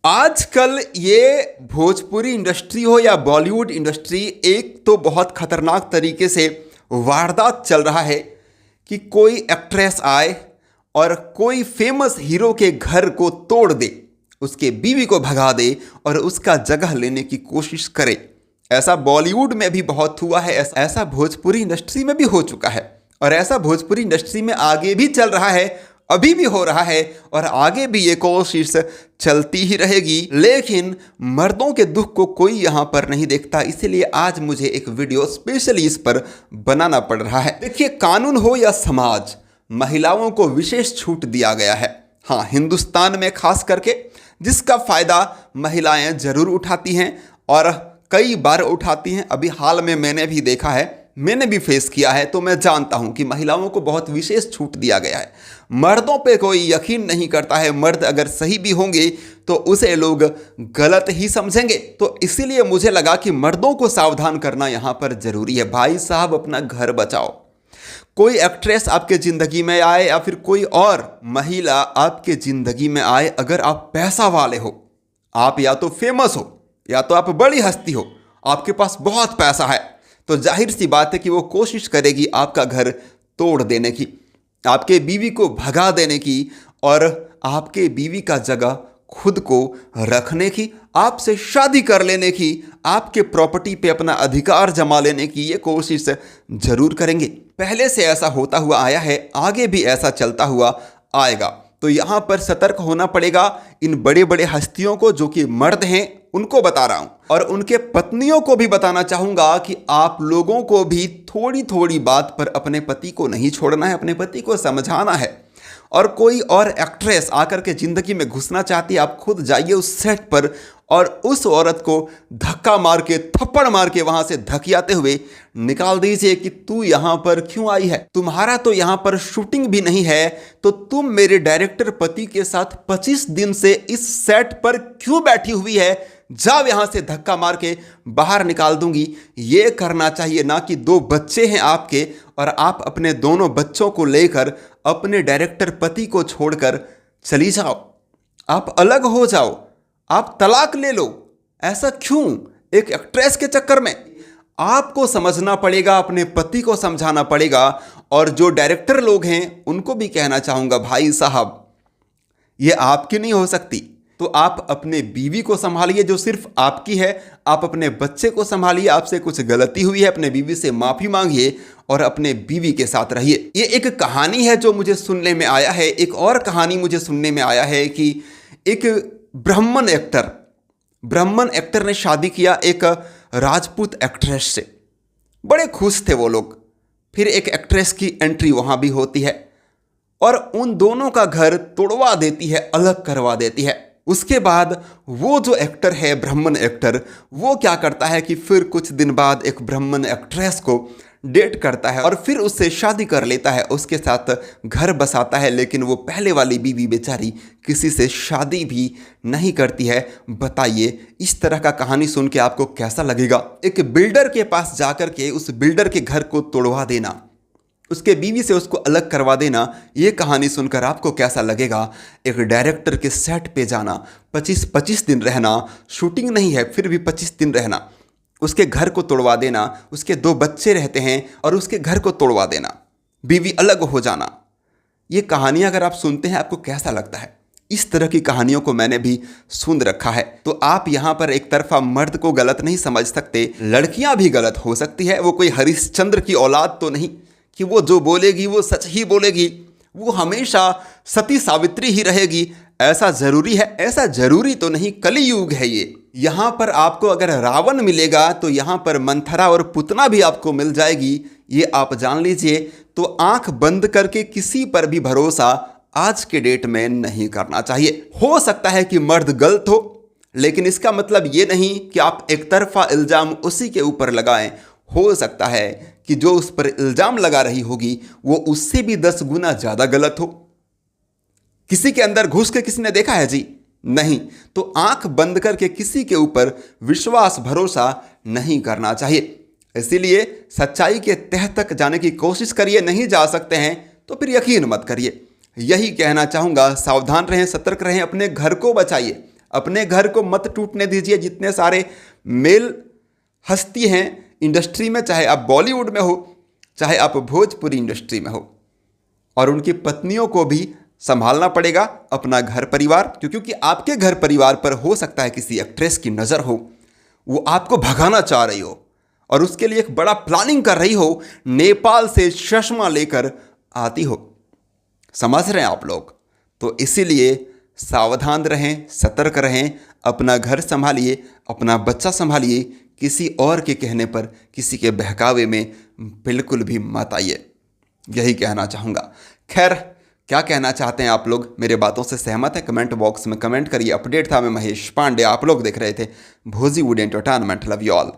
आजकल ये भोजपुरी इंडस्ट्री हो या बॉलीवुड इंडस्ट्री, एक तो बहुत खतरनाक तरीके से वारदात चल रहा है कि कोई एक्ट्रेस आए और कोई फेमस हीरो के घर को तोड़ दे, उसके बीवी को भगा दे और उसका जगह लेने की कोशिश करे। ऐसा बॉलीवुड में भी बहुत हुआ है, ऐसा भोजपुरी इंडस्ट्री में भी हो चुका है और ऐसा भोजपुरी इंडस्ट्री में आगे भी चल रहा है, अभी भी हो रहा है और आगे भी ये कोशिश चलती ही रहेगी। लेकिन मर्दों के दुख को कोई यहाँ पर नहीं देखता, इसीलिए आज मुझे एक वीडियो स्पेशली इस पर बनाना पड़ रहा है। देखिए, कानून हो या समाज, महिलाओं को विशेष छूट दिया गया है। हाँ, हिंदुस्तान में खास करके, जिसका फायदा महिलाएं जरूर उठाती हैं और कई बार उठाती हैं। अभी हाल में मैंने भी देखा है, मैंने भी फेस किया है, तो मैं जानता हूं कि महिलाओं को बहुत विशेष छूट दिया गया है। मर्दों पे कोई यकीन नहीं करता है, मर्द अगर सही भी होंगे तो उसे लोग गलत ही समझेंगे। तो इसीलिए मुझे लगा कि मर्दों को सावधान करना यहां पर जरूरी है। भाई साहब, अपना घर बचाओ। कोई एक्ट्रेस आपके जिंदगी में आए या फिर कोई और महिला आपके जिंदगी में आए, अगर आप पैसा वाले हो, आप या तो फेमस हो या तो आप बड़ी हस्ती हो, आपके पास बहुत पैसा है, तो जाहिर सी बात है कि वो कोशिश करेगी आपका घर तोड़ देने की, आपके बीवी को भगा देने की और आपके बीवी का जगह खुद को रखने की, आपसे शादी कर लेने की, आपके प्रॉपर्टी पे अपना अधिकार जमा लेने की ये कोशिश जरूर करेंगे। पहले से ऐसा होता हुआ आया है, आगे भी ऐसा चलता हुआ आएगा। तो यहाँ पर सतर्क होना पड़ेगा। इन बड़े बड़े हस्तियों को, जो कि मर्द हैं, उनको बता रहा हूं और उनके पत्नियों को भी बताना चाहूंगा कि आप लोगों को भी थोड़ी थोड़ी बात पर अपने पति को नहीं छोड़ना है, अपने पति को समझाना है। और कोई और एक्ट्रेस आकर के जिंदगी में घुसना चाहती है, आप खुद जाइए उस सेट पर और उस औरत को धक्का मार के, थप्पड़ मार के वहां से धकियाते हुए निकाल दीजिए कि तू यहां पर क्यों आई है, तुम्हारा तो यहां पर शूटिंग भी नहीं है, तो तुम मेरे डायरेक्टर पति के साथ 25 दिन से इस सेट पर क्यों बैठी हुई है, जाओ यहां से, धक्का मार के बाहर निकाल दूंगी। ये करना चाहिए, ना कि 2 बच्चे हैं आपके और आप अपने दोनों बच्चों को लेकर अपने डायरेक्टर पति को छोड़कर चली जाओ, आप अलग हो जाओ, आप तलाक ले लो। ऐसा क्यों एक एक्ट्रेस के चक्कर में? आपको समझना पड़ेगा, अपने पति को समझाना पड़ेगा। और जो डायरेक्टर लोग हैं उनको भी कहना चाहूंगा, भाई साहब, ये आपकी नहीं हो सकती, तो आप अपने बीवी को संभालिए जो सिर्फ आपकी है, आप अपने बच्चे को संभालिए। आपसे कुछ गलती हुई है, अपने बीवी से माफी मांगिए और अपने बीवी के साथ रहिए। ये एक कहानी है जो मुझे सुनने में आया है। एक और कहानी मुझे सुनने में आया है कि एक ब्राह्मण एक्टर ने शादी किया एक राजपूत एक्ट्रेस से। बड़े खुश थे वो लोग। फिर एक एक्ट्रेस की एंट्री वहां भी होती है और उन दोनों का घर तोड़वा देती है, अलग करवा देती है। उसके बाद वो जो एक्टर है, ब्राह्मण एक्टर, वो क्या करता है कि फिर कुछ दिन बाद एक ब्राह्मण एक्ट्रेस को डेट करता है और फिर उससे शादी कर लेता है, उसके साथ घर बसाता है। लेकिन वो पहले वाली बीवी बेचारी किसी से शादी भी नहीं करती है। बताइए, इस तरह का कहानी सुन के आपको कैसा लगेगा? एक बिल्डर के पास जाकर के उस बिल्डर के घर को तोड़वा देना, उसके बीवी से उसको अलग करवा देना, ये कहानी सुनकर आपको कैसा लगेगा? एक डायरेक्टर के सेट पे जाना, 25-25 दिन रहना, शूटिंग नहीं है फिर भी 25 दिन रहना, उसके घर को तोड़वा देना, उसके 2 बच्चे रहते हैं और उसके घर को तोड़वा देना, बीवी अलग हो जाना। ये कहानियां अगर आप सुनते हैं, आपको कैसा लगता है? इस तरह की कहानियों को मैंने भी सुन रखा है। तो आप यहाँ पर एक तरफा मर्द को गलत नहीं समझ सकते, लड़कियां भी गलत हो सकती है। वो कोई हरिश्चंद्र की औलाद तो नहीं कि वो जो बोलेगी वो सच ही बोलेगी, वो हमेशा सती सावित्री ही रहेगी। ऐसा जरूरी है? ऐसा जरूरी तो नहीं, कलियुग है ये। यहाँ पर आपको अगर रावण मिलेगा तो यहाँ पर मंथरा और पुतना भी आपको मिल जाएगी, ये आप जान लीजिए। तो आंख बंद करके किसी पर भी भरोसा आज के डेट में नहीं करना चाहिए। हो सकता है कि मर्द गलत हो, लेकिन इसका मतलब ये नहीं कि आप एक तरफा इल्जाम उसी के ऊपर लगाएं। हो सकता है कि जो उस पर इल्जाम लगा रही होगी वो उससे भी 10 गुना ज्यादा गलत हो। किसी के अंदर घुस के किसी ने देखा है जी? नहीं। तो आंख बंद करके किसी के ऊपर विश्वास, भरोसा नहीं करना चाहिए। इसीलिए सच्चाई के तह तक जाने की कोशिश करिए। नहीं जा सकते हैं तो फिर यकीन मत करिए। यही कहना चाहूंगा, सावधान रहें, सतर्क रहें, अपने घर को बचाइए, अपने घर को मत टूटने दीजिए। जितने सारे मेल हस्ती हैं इंडस्ट्री में, चाहे आप बॉलीवुड में हो चाहे आप भोजपुरी इंडस्ट्री में हो, और उनकी पत्नियों को भी संभालना पड़ेगा अपना घर परिवार, क्योंकि आपके घर परिवार पर हो सकता है किसी एक्ट्रेस की नज़र हो, वो आपको भगाना चाह रही हो और उसके लिए एक बड़ा प्लानिंग कर रही हो, नेपाल से चश्मा लेकर आती हो। समझ रहे हैं आप लोग? तो इसीलिए सावधान रहें, सतर्क रहें, अपना घर संभालिए, अपना बच्चा संभालिए, किसी और के कहने पर, किसी के बहकावे में बिल्कुल भी मत आइए, यही कहना चाहूँगा। खैर, क्या कहना चाहते हैं आप लोग? मेरे बातों से सहमत हैं? कमेंट बॉक्स में कमेंट करिए। अपडेट था, मैं महेश पांडे, आप लोग देख रहे थे भोजीवुड एंटरटेनमेंट। Love you all.